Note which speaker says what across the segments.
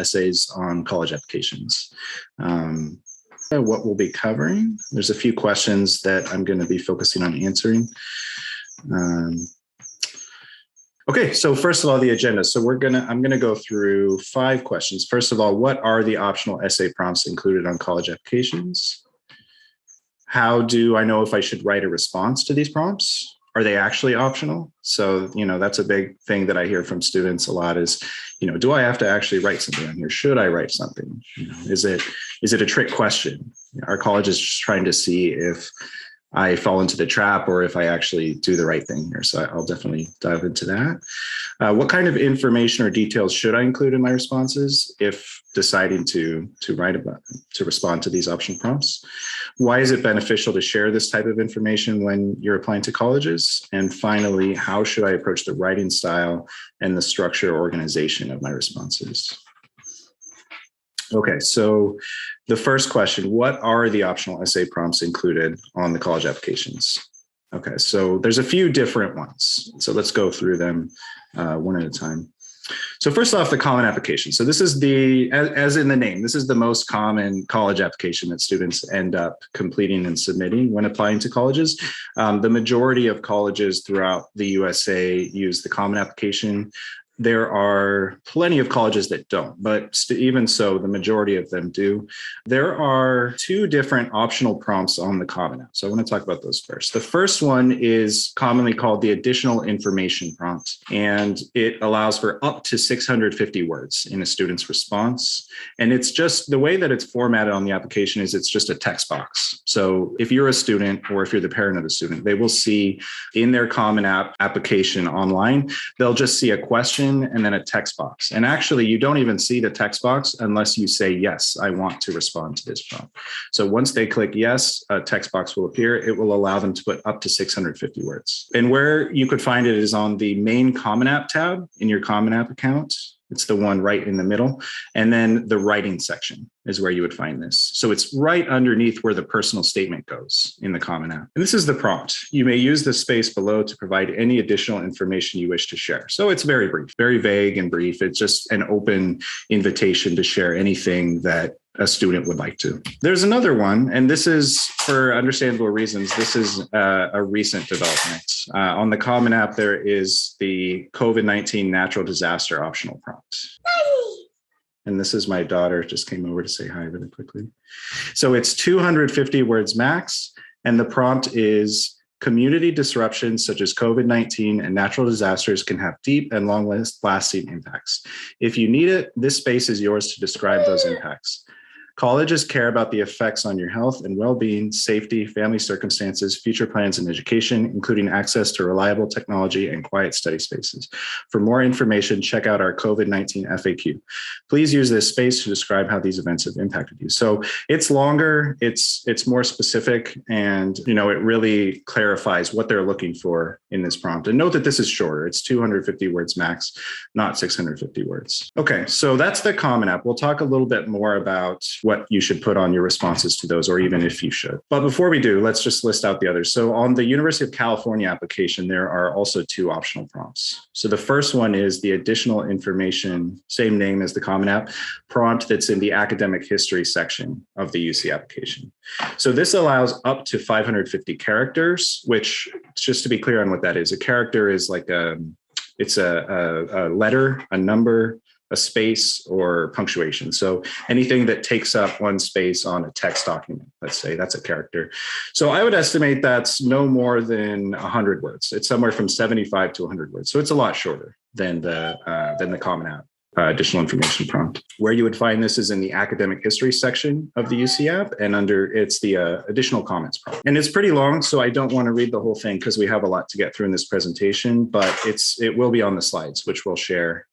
Speaker 1: essays on college applications. What we'll be covering, there's a few questions that I'm going to be focusing on answering. Okay, so first of all, the agenda. So I'm gonna go through 5 questions. First of all, what are the optional essay prompts included on college applications? How do I know if I should write a response to these prompts? Are they actually optional? So, that's a big thing that I hear from students a lot is, do I have to actually write something on here? Should I write something? Is it a trick question? Our college is just trying to see if I fall into the trap or if I actually do the right thing here. So I'll definitely dive into that. What kind of information or details should I include in my responses if deciding to respond to these option prompts? Why is it beneficial to share this type of information when you're applying to colleges? And finally, how should I approach the writing style and the structure or organization of my responses? Okay, so the first question, what are the optional essay prompts included on the college applications? Okay, so there's a few different ones. So let's go through them one at a time. So first off, the common application. So this is as in the name, this is the most common college application that students end up completing and submitting when applying to colleges. The majority of colleges throughout the USA use the common application. There are plenty of colleges that don't, but even so, the majority of them do. There are 2 different optional prompts on the Common App. So I want to talk about those first. The first one is commonly called the additional information prompt, and it allows for up to 650 words in a student's response. And it's just the way that it's formatted on the application is it's just a text box. So if you're a student or if you're the parent of a student, they will see in their Common App application online, they'll just see a question and then a text box. And actually, you don't even see the text box unless you say, yes, I want to respond to this prompt. So once they click yes, a text box will appear. It will allow them to put up to 650 words. And where you could find it is on the main Common App tab in your Common App account. It's the one right in the middle. And then the writing section is where you would find this. So it's right underneath where the personal statement goes in the Common App. And this is the prompt. You may use the space below to provide any additional information you wish to share. So it's very brief, very vague and brief. It's just an open invitation to share anything that a student would like to. There's another one, and this is for understandable reasons. This is a recent development. On the Common App, there is the COVID-19 natural disaster optional prompt. And this is my daughter, just came over to say hi really quickly. So it's 250 words max, and the prompt is community disruptions such as COVID-19 and natural disasters can have deep and long-lasting impacts. If you need it, this space is yours to describe those impacts. Colleges care about the effects on your health and well-being, safety, family circumstances, future plans, and education, including access to reliable technology and quiet study spaces. For more information, check out our COVID-19 FAQ. Please use this space to describe how these events have impacted you. So it's longer, it's more specific, and it really clarifies what they're looking for in this prompt. And note that this is shorter. It's 250 words max, not 650 words. Okay, so that's the Common App. We'll talk a little bit more about what you should put on your responses to those, or even if you should. But before we do, let's just list out the others. So on the University of California application, there are also 2 optional prompts. So the first one is the additional information, same name as the Common App, prompt that's in the academic history section of the UC application. So this allows up to 550 characters, which, just to be clear on what that is, a character is like it's a letter, a number, a space, or punctuation. So anything that takes up one space on a text document, let's say, that's a character. So I would estimate that's no more than 100 words. It's somewhere from 75 to 100 words. So it's a lot shorter than the Common App additional information prompt. Where you would find this is in the academic history section of the UC app, and it's the additional comments prompt. And it's pretty long, so I don't want to read the whole thing because we have a lot to get through in this presentation, but it will be on the slides, which we'll share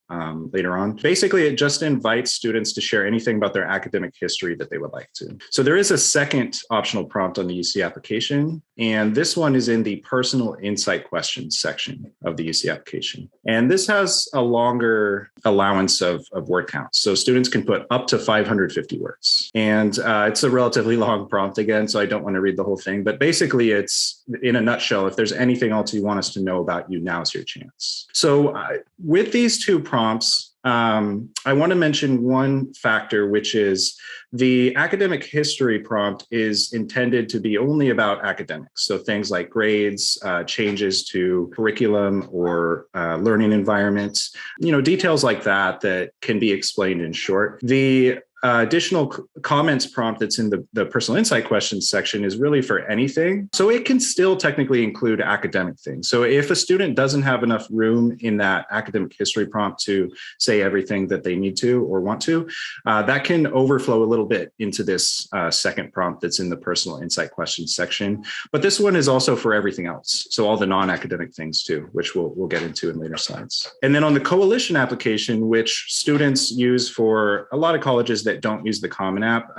Speaker 1: later on. Basically, it just invites students to share anything about their academic history that they would like to. So there is a second optional prompt on the UC application, and this one is in the personal insight questions section of the UC application. And this has a longer allowance of word count. So students can put up to 550 words. And it's a relatively long prompt again, so I don't want to read the whole thing, but basically it's, in a nutshell, if there's anything else you want us to know about you, now's your chance. So with these 2 prompts, I want to mention one factor, which is the academic history prompt is intended to be only about academics. So things like grades, changes to curriculum or learning environments, details like that that can be explained in short. The additional comments prompt that's in the personal insight questions section is really for anything. So it can still technically include academic things. So if a student doesn't have enough room in that academic history prompt to say everything that they need to or want to, that can overflow a little bit into this second prompt that's in the personal insight questions section. But this one is also for everything else. So all the non-academic things too, which we'll get into in later slides. And then on the coalition application, which students use for a lot of colleges that don't use the Common App.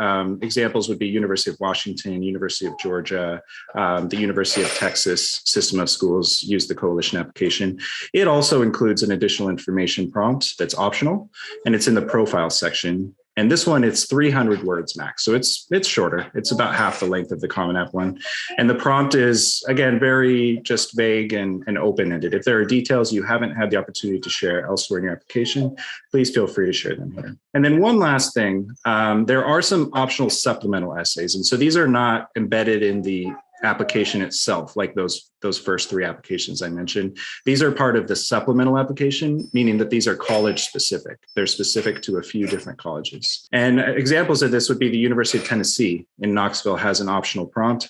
Speaker 1: Examples would be University of Washington, University of Georgia, the University of Texas system of schools use the coalition application. It also includes an additional information prompt that's optional, and it's in the profile section. And this one, it's 300 words max. So it's shorter. It's about half the length of the Common App one. And the prompt is, again, very just vague and open-ended. If there are details you haven't had the opportunity to share elsewhere in your application, please feel free to share them here. And then one last thing, there are some optional supplemental essays. And so these are not embedded in the application itself, like those first three applications I mentioned. These are part of the supplemental application, meaning that these are college specific. They're specific to a few different colleges. And examples of this would be the University of Tennessee in Knoxville has an optional prompt.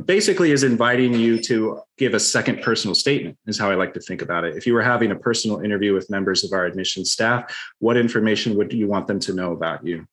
Speaker 1: Basically is inviting you to give a second personal statement is how I like to think about it. If you were having a personal interview with members of our admissions staff, what information would you want them to know about you?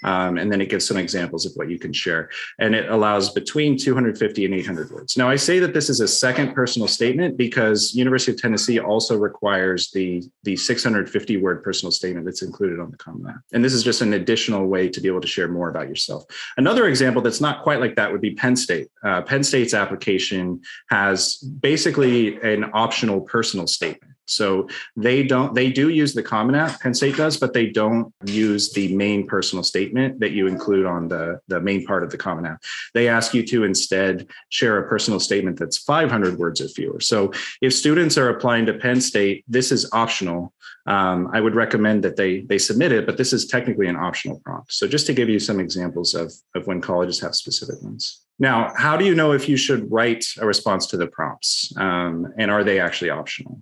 Speaker 1: And then it gives some examples of what you can share. And it allows between 250 and 800 words. Now I say that this is a second personal statement because University of Tennessee also requires the 650 word personal statement that's included on the Common App. And this is just an additional way to be able to share more about yourself. Another example that's not quite like that would be Penn State. Penn State's application has basically an optional personal statement. So they do use the Common App, Penn State does, but they don't use the main personal statement that you include on the main part of the Common App. They ask you to instead share a personal statement that's 500 words or fewer. So if students are applying to Penn State, this is optional. I would recommend that they submit it, but this is technically an optional prompt. So just to give you some examples of when colleges have specific ones. Now, how do you know if you should write a response to the prompts? And are they actually optional?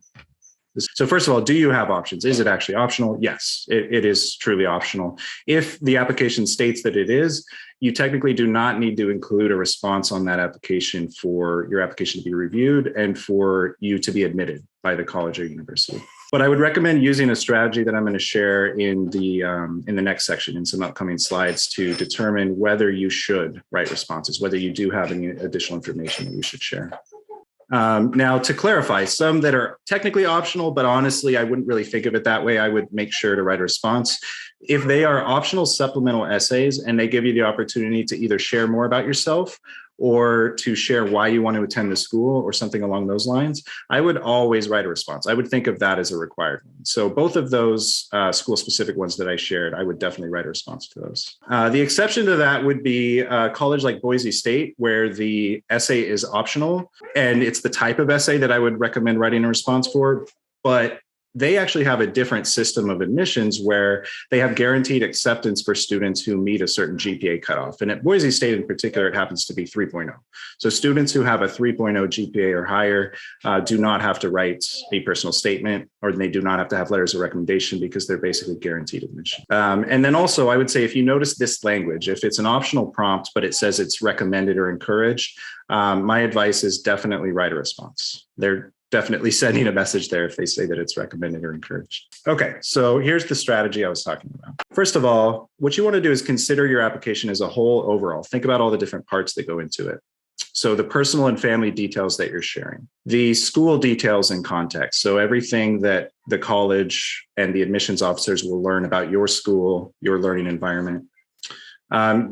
Speaker 1: So first of all, do you have options? Is it actually optional? Yes, it is truly optional. If the application states that it is, you technically do not need to include a response on that application for your application to be reviewed and for you to be admitted by the college or university. But I would recommend using a strategy that I'm going to share in the next section in some upcoming slides to determine whether you should write responses, whether you do have any additional information that you should share. Now, to clarify, some that are technically optional, but honestly, I wouldn't really think of it that way. I would make sure to write a response. If they are optional supplemental essays and they give you the opportunity to either share more about yourself or to share why you want to attend the school or something along those lines, I would always write a response. I would think of that as a required one. So both of those school-specific ones that I shared, I would definitely write a response to those. The exception to that would be a college like Boise State, where the essay is optional, and it's the type of essay that I would recommend writing a response for. But they actually have a different system of admissions where they have guaranteed acceptance for students who meet a certain GPA cutoff. And at Boise State in particular, it happens to be 3.0. So students who have a 3.0 GPA or higher do not have to write a personal statement, or they do not have to have letters of recommendation because they're basically guaranteed admission. And then also, I would say if you notice this language, if it's an optional prompt, but it says it's recommended or encouraged, my advice is definitely write a response. They're definitely sending a message there if they say that it's recommended or encouraged. Okay, so here's the strategy I was talking about. First of all, what you want to do is consider your application as a whole overall. Think about all the different parts that go into it. So the personal and family details that you're sharing, the school details and context. So everything that the college and the admissions officers will learn about your school, your learning environment,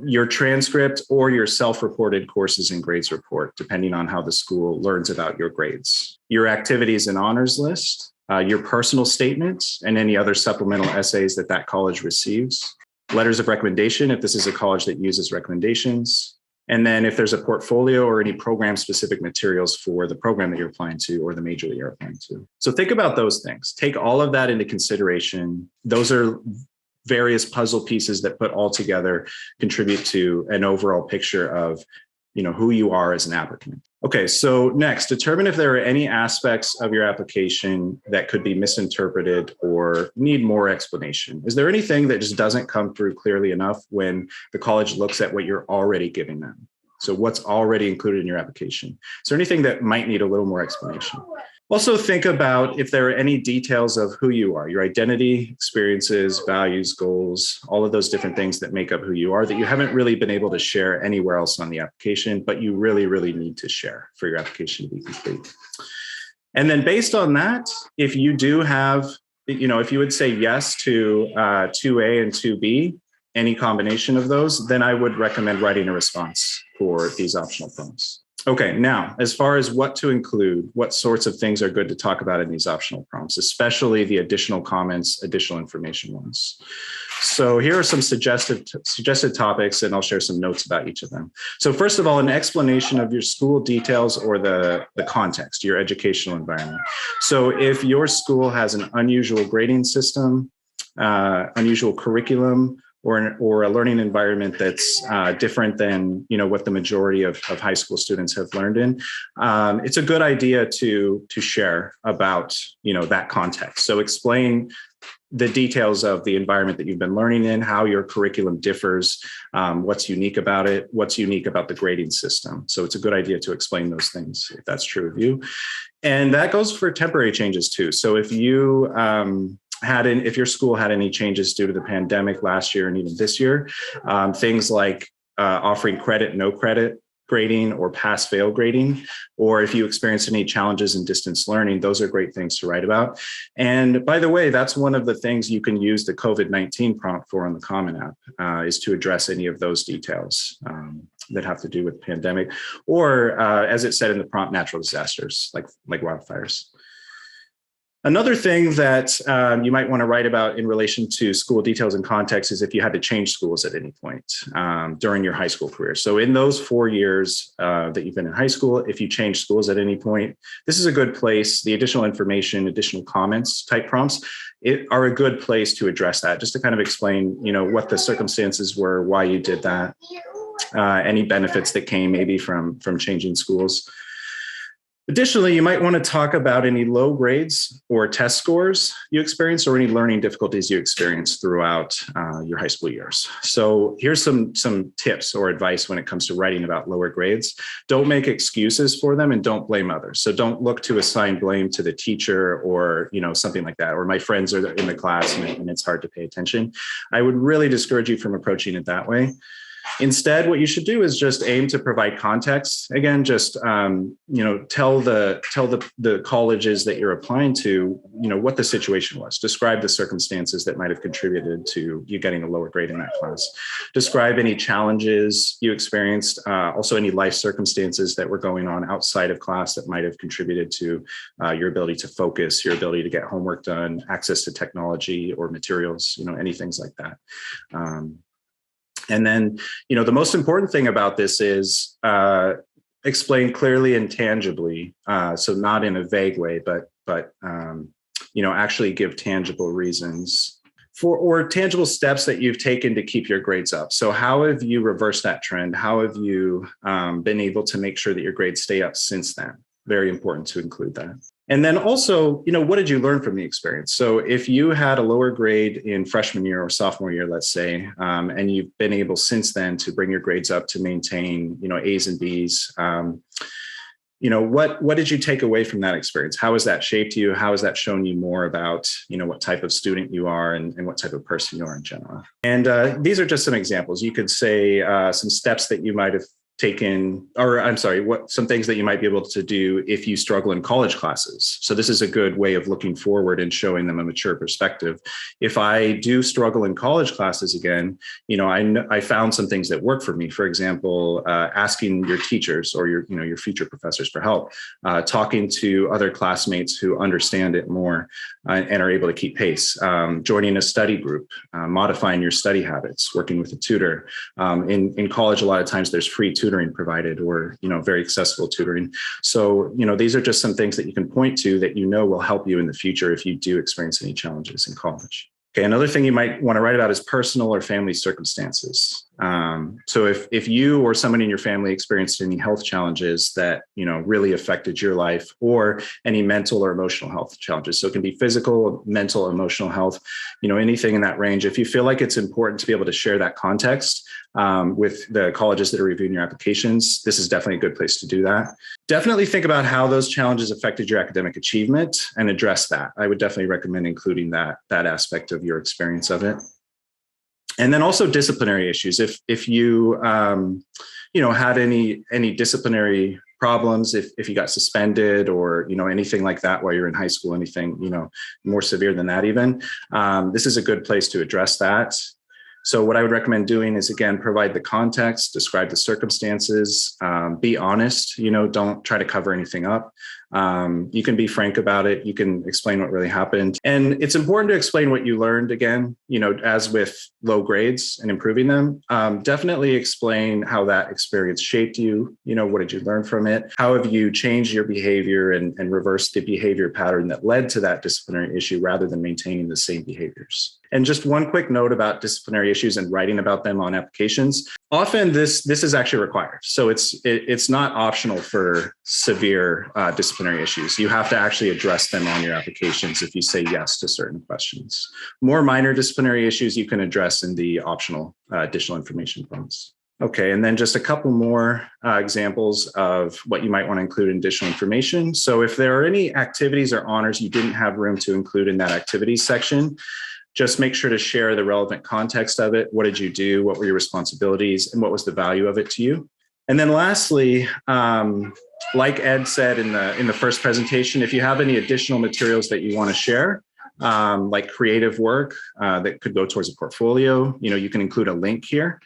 Speaker 1: your transcript or your self-reported courses and grades report, depending on how the school learns about your grades, your activities and honors list, your personal statements, and any other supplemental essays that college receives, letters of recommendation, if this is a college that uses recommendations, And then if there's a portfolio or any program specific materials for the program that you're applying to or the major that you're applying to. So think about those things. Take all of that into consideration. Those are various puzzle pieces that put all together contribute to an overall picture of who you are as an applicant. Okay, so next, determine if there are any aspects of your application that could be misinterpreted or need more explanation. Is there anything that just doesn't come through clearly enough when the college looks at what you're already giving them? So what's already included in your application? Is there anything that might need a little more explanation? Also think about if there are any details of who you are, your identity, experiences, values, goals, all of those different things that make up who you are that you haven't really been able to share anywhere else on the application, but you really, really need to share for your application to be complete. And then based on that, if you do have, if you would say yes to 2A and 2B, any combination of those, then I would recommend writing a response for these optional prompts. Okay, now, as far as what to include, what sorts of things are good to talk about in these optional prompts, especially the additional comments, additional information ones. So here are some suggested topics, and I'll share some notes about each of them. So first of all, an explanation of your school details or the context, your educational environment. So if your school has an unusual grading system, unusual curriculum, or a learning environment that's different than what the majority of high school students have learned in, it's a good idea to share about that context. So explain the details of the environment that you've been learning in, how your curriculum differs, what's unique about it, what's unique about the grading system. So it's a good idea to explain those things if that's true of you. And that goes for temporary changes too. So if you if your school had any changes due to the pandemic last year and even this year, things like offering credit, no credit grading or pass fail grading, or if you experience any challenges in distance learning, those are great things to write about. And by the way, that's one of the things you can use the COVID-19 prompt for on the Common App, is to address any of those details that have to do with the pandemic, or as it said in the prompt, natural disasters like wildfires. Another thing that you might want to write about in relation to school details and context is if you had to change schools at any point during your high school career. So in those 4 years that you've been in high school, if you change schools at any point, this is a good place. The additional information, additional comments type prompts are a good place to address that, just to kind of explain, what the circumstances were, why you did that, any benefits that came maybe from changing schools. Additionally, you might want to talk about any low grades or test scores you experienced or any learning difficulties you experienced throughout your high school years. So here's some tips or advice when it comes to writing about lower grades. Don't make excuses for them and don't blame others. So don't look to assign blame to the teacher or something like that, or my friends are in the class and it's hard to pay attention. I would really discourage you from approaching it that way. Instead, what you should do is just aim to provide context. Again, just tell the colleges that you're applying to, what the situation was. Describe the circumstances that might have contributed to you getting a lower grade in that class. Describe any challenges you experienced, also any life circumstances that were going on outside of class that might have contributed to your ability to focus, your ability to get homework done, access to technology or materials, any things like that. And then, the most important thing about this is explain clearly and tangibly. So not in a vague way, but actually give tangible reasons or tangible steps that you've taken to keep your grades up. So how have you reversed that trend? How have you been able to make sure that your grades stay up since then? Very important to include that. And then also, what did you learn from the experience? So if you had a lower grade in freshman year or sophomore year, let's say, and you've been able since then to bring your grades up to maintain, A's and B's, what did you take away from that experience? How has that shaped you? How has that shown you more about, what type of student you are and what type of person you are in general? And these are just some examples. You could say some steps that you might have taken, or I'm sorry, some things that you might be able to do if you struggle in college classes. So this is a good way of looking forward and showing them a mature perspective. If I do struggle in college classes again, I found some things that work for me. For example, asking your teachers or your future professors for help, talking to other classmates who understand it more and are able to keep pace, joining a study group, modifying your study habits, working with a tutor. In college, a lot of times there's free tutoring tutoring provided, or, very accessible tutoring. So, these are just some things that you can point to that will help you in the future if you do experience any challenges in college. Okay, another thing you might want to write about is personal or family circumstances. So if you or someone in your family experienced any health challenges that, really affected your life, or any mental or emotional health challenges. So it can be physical, mental, emotional health, anything in that range. If you feel like it's important to be able to share that context with the colleges that are reviewing your applications, this is definitely a good place to do that. Definitely think about how those challenges affected your academic achievement and address that. I would definitely recommend including that aspect of your experience of it. And then also disciplinary issues. If you had any disciplinary problems, if you got suspended or anything like that while you're in high school, anything more severe than that even, this is a good place to address that. So what I would recommend doing is, again, provide the context, describe the circumstances, be honest, don't try to cover anything up. You can be frank about it. You can explain what really happened. And it's important to explain what you learned again, as with low grades and improving them. Definitely explain how that experience shaped you. What did you learn from it? How have you changed your behavior and reversed the behavior pattern that led to that disciplinary issue rather than maintaining the same behaviors? And just one quick note about disciplinary issues and writing about them on applications. Often this is actually required. So it's not optional for severe disciplinary issues. You have to actually address them on your applications if you say yes to certain questions. More minor disciplinary issues you can address in the optional additional information forms. Okay, and then just a couple more examples of what you might want to include in additional information. So if there are any activities or honors you didn't have room to include in that activities section, just make sure to share the relevant context of it. What did you do? What were your responsibilities? And what was the value of it to you? And then lastly, like Ed said in the first presentation, if you have any additional materials that you want to share, like creative work that could go towards a portfolio, you can include a link here.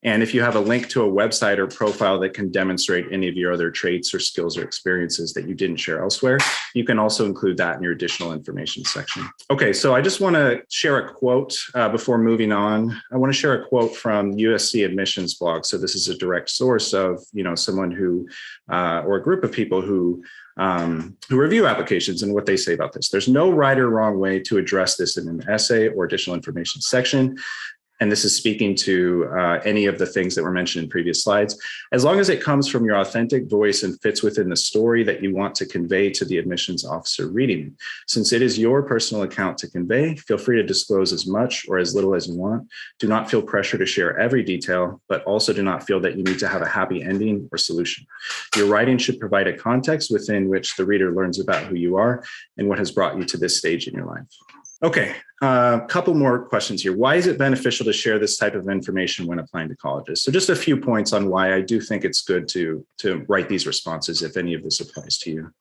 Speaker 1: And if you have a link to a website or profile that can demonstrate any of your other traits or skills or experiences that you didn't share elsewhere, you can also include that in your additional information section. Okay, so I just want to share a quote before moving on. I want to share a quote from USC admissions blog. So this is a direct source of, someone who, or a group of people who review applications and what they say about this. There's no right or wrong way to address this in an essay or additional information section. And this is speaking to any of the things that were mentioned in previous slides. As long as it comes from your authentic voice and fits within the story that you want to convey to the admissions officer reading. Since it is your personal account to convey, feel free to disclose as much or as little as you want. Do not feel pressure to share every detail, but also do not feel that you need to have a happy ending or solution. Your writing should provide a context within which the reader learns about who you are and what has brought you to this stage in your life. Okay, a couple more questions here. Why is it beneficial to share this type of information when applying to colleges? So just a few points on why I do think it's good to write these responses if any of this applies to you.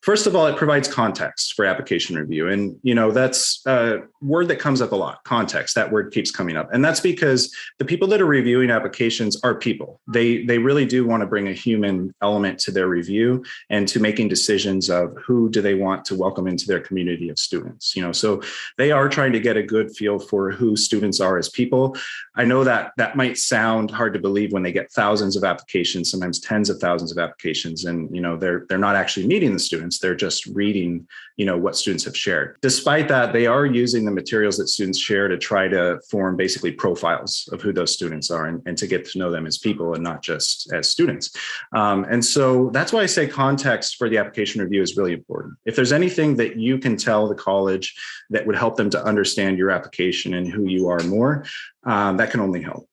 Speaker 1: First of all, it provides context for application review. And, that's a word that comes up a lot, context. That word keeps coming up. And that's because the people that are reviewing applications are people. They really do want to bring a human element to their review and to making decisions of who do they want to welcome into their community of students. So they are trying to get a good feel for who students are as people. I know that might sound hard to believe when they get thousands of applications, sometimes tens of thousands of applications, and, they're not actually meeting the students. They're just reading, what students have shared. Despite that, they are using the materials that students share to try to form basically profiles of who those students are and to get to know them as people and not just as students. And so that's why I say context for the application review is really important. If there's anything that you can tell the college that would help them to understand your application and who you are more, that can only help.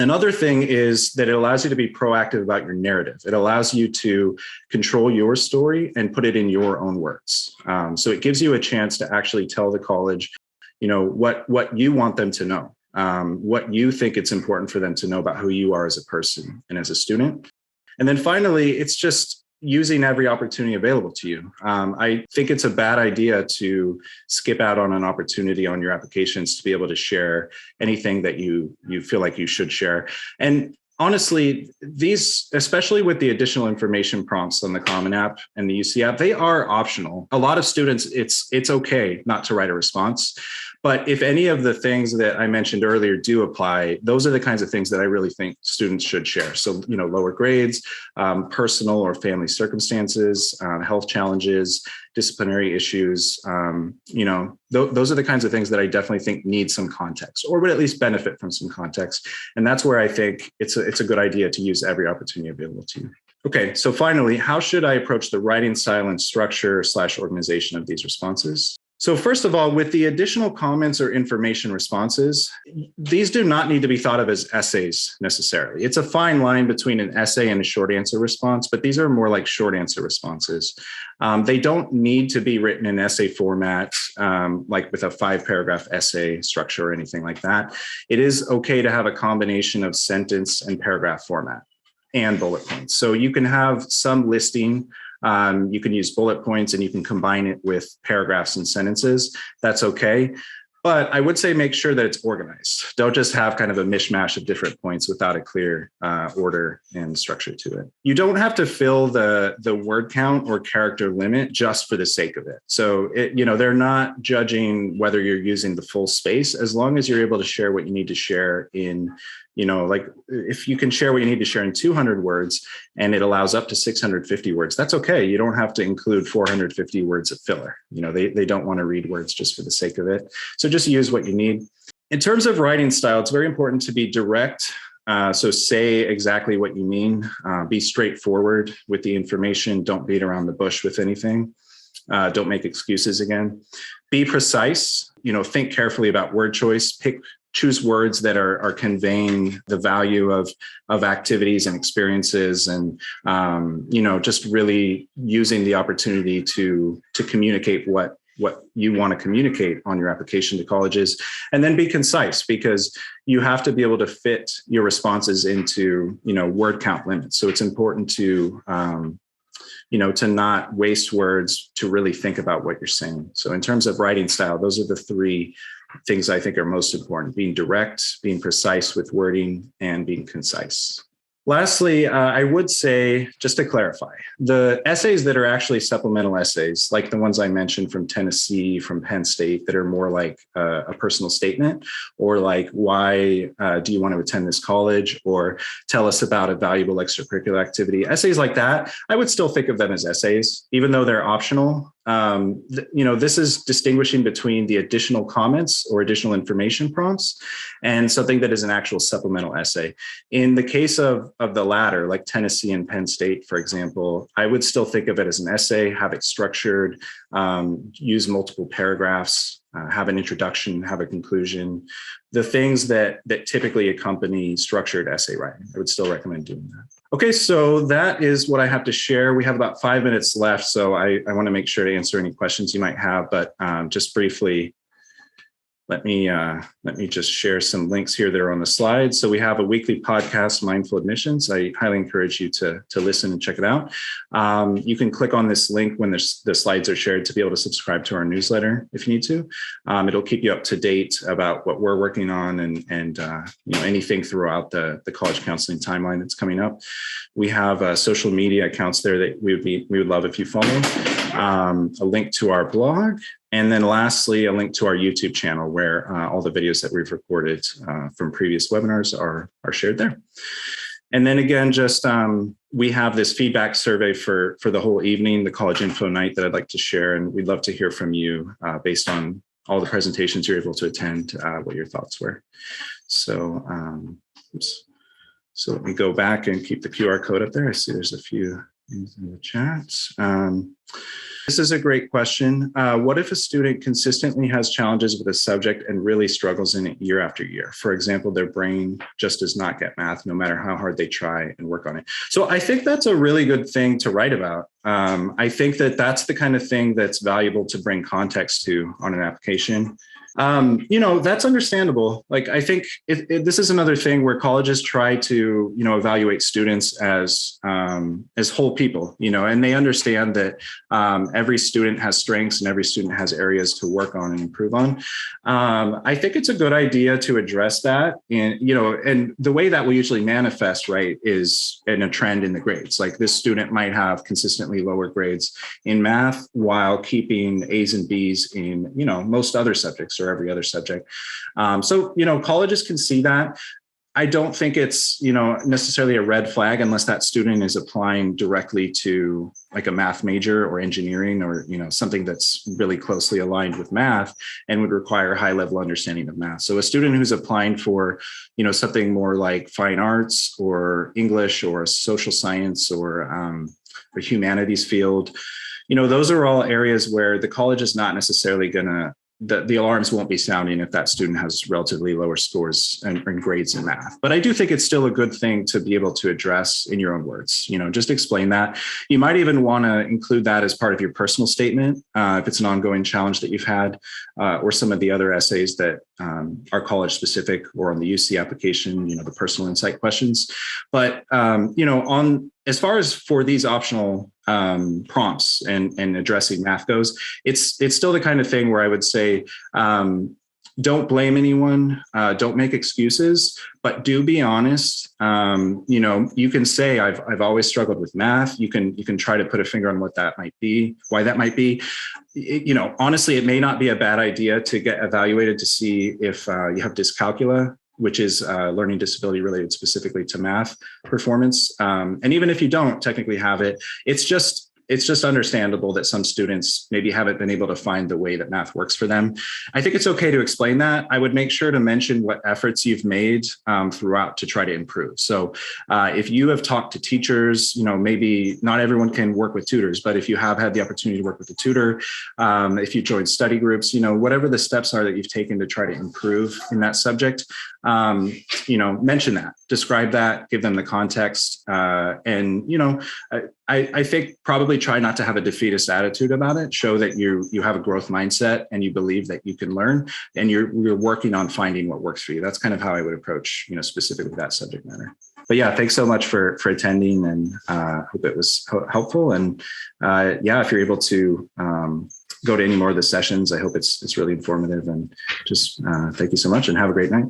Speaker 1: Another thing is that it allows you to be proactive about your narrative. It allows you to control your story and put it in your own words. So it gives you a chance to actually tell the college, what you want them to know, what you think it's important for them to know about who you are as a person and as a student. And then finally, it's just using every opportunity available to you. I think it's a bad idea to skip out on an opportunity on your applications to be able to share anything that you feel like you should share. And honestly, these, especially with the additional information prompts on the Common App and the UC app, they are optional. A lot of students, it's okay not to write a response, But if any of the things that I mentioned earlier do apply, those are the kinds of things that I really think students should share. So, lower grades, personal or family circumstances, health challenges, disciplinary issues, those are the kinds of things that I definitely think need some context or would at least benefit from some context. And that's where I think it's a good idea to use every opportunity available to you. Okay, so finally, how should I approach the writing style and structure / organization of these responses? So first of all, with the additional comments or information responses, these do not need to be thought of as essays necessarily. It's a fine line between an essay and a short answer response, but these are more like short answer responses. They don't need to be written in essay format, like with a 5-paragraph essay structure or anything like that. It is okay to have a combination of sentence and paragraph format and bullet points. So you can have some listing. You can use bullet points and you can combine it with paragraphs and sentences. That's okay. But I would say make sure that it's organized. Don't just have kind of a mishmash of different points without a clear order and structure to it. You don't have to fill the word count or character limit just for the sake of it. So, they're not judging whether you're using the full space as long as you're able to share what you need to share in, like if you can share what you need to share in 200 words and it allows up to 650 words, that's okay. You don't have to include 450 words of filler. They don't want to read words just for the sake of it. So just use what you need. In terms of writing style, it's very important to be direct. So say exactly what you mean. Be straightforward with the information. Don't beat around the bush with anything. Don't make excuses again. Be precise. Think carefully about word choice. Choose words that are conveying the value of activities and experiences, and just really using the opportunity to communicate what you want to communicate on your application to colleges. And then be concise, because you have to be able to fit your responses into word count limits. So it's important to to not waste words, to really think about what you're saying. So in terms of writing style, those are the 3 things I think are most important: being direct, being precise with wording, and being concise. Lastly, I would say, just to clarify, the essays that are actually supplemental essays, like the ones I mentioned from Tennessee, from Penn State, that are more like a personal statement, or like, why do you want to attend this college, or tell us about a valuable extracurricular activity, essays like that, I would still think of them as essays, even though they're optional. This is distinguishing between the additional comments or additional information prompts and something that is an actual supplemental essay. In the case of the latter, like Tennessee and Penn State, for example, I would still think of it as an essay, have it structured, use multiple paragraphs, have an introduction, have a conclusion, the things that typically accompany structured essay writing. I would still recommend doing that. Okay, so that is what I have to share. We have about 5 minutes left, so I want to make sure to answer any questions you might have, but just briefly, let me just share some links here that are on the slide. So we have a weekly podcast, Mindful Admissions. I highly encourage you to listen and check it out. You can click on this link when the slides are shared to be able to subscribe to our newsletter if you need to. It'll keep you up to date about what we're working on and anything throughout the college counseling timeline that's coming up. We have social media accounts there that we would love if you follow. A link to our blog. And then lastly, a link to our YouTube channel where all the videos that we've recorded from previous webinars are shared there. And then again, just we have this feedback survey for the whole evening, the College Info Night, that I'd like to share. And we'd love to hear from you based on all the presentations you're able to attend, what your thoughts were. So, so let me go back and keep the QR code up there. I see there's a few things in the chat. This is a great question. What if a student consistently has challenges with a subject and really struggles in it year after year? For example, their brain just does not get math, no matter how hard they try and work on it. So I think that's a really good thing to write about. I think that's the kind of thing that's valuable to bring context to on an application. That's understandable. Like, I think this is another thing where colleges try to, evaluate students as whole people, and they understand that every student has strengths and every student has areas to work on and improve on. I think it's a good idea to address that. And the way that will usually manifest, right, is in a trend in the grades. Like, this student might have consistently lower grades in math while keeping A's and B's in, most other subjects, or or every other subject. So, colleges can see that. I don't think it's, necessarily a red flag unless that student is applying directly to like a math major or engineering or, something that's really closely aligned with math and would require a high level understanding of math. So a student who's applying for, something more like fine arts or English or a social science or a humanities field, those are all areas where the college is not necessarily going to, the alarms won't be sounding if that student has relatively lower scores and grades in math. But I do think it's still a good thing to be able to address in your own words, just explain that. You might even want to include that as part of your personal statement if it's an ongoing challenge that you've had, or some of the other essays that are college specific or on the UC application, the personal insight questions. But, on as far as for these optional prompts and addressing math goes, it's still the kind of thing where I would say, don't blame anyone, don't make excuses, but do be honest. You can say, I've always struggled with math. You can try to put a finger on what that might be, why that might be. Honestly, it may not be a bad idea to get evaluated to see if you have dyscalculia, which is learning disability related specifically to math performance. And even if you don't technically have it, it's just understandable that some students maybe haven't been able to find the way that math works for them. I think it's okay to explain that. I would make sure to mention what efforts you've made throughout to try to improve. So if you have talked to teachers, maybe not everyone can work with tutors, but if you have had the opportunity to work with a tutor, if you joined study groups, whatever the steps are that you've taken to try to improve in that subject, mention that, describe that, give them the context. I think probably try not to have a defeatist attitude about it. Show that you have a growth mindset and you believe that you can learn and you're working on finding what works for you. That's kind of how I would approach, specifically that subject matter. But yeah, thanks so much for attending and hope it was helpful. And if you're able to go to any more of the sessions, I hope it's really informative and just thank you so much and have a great night.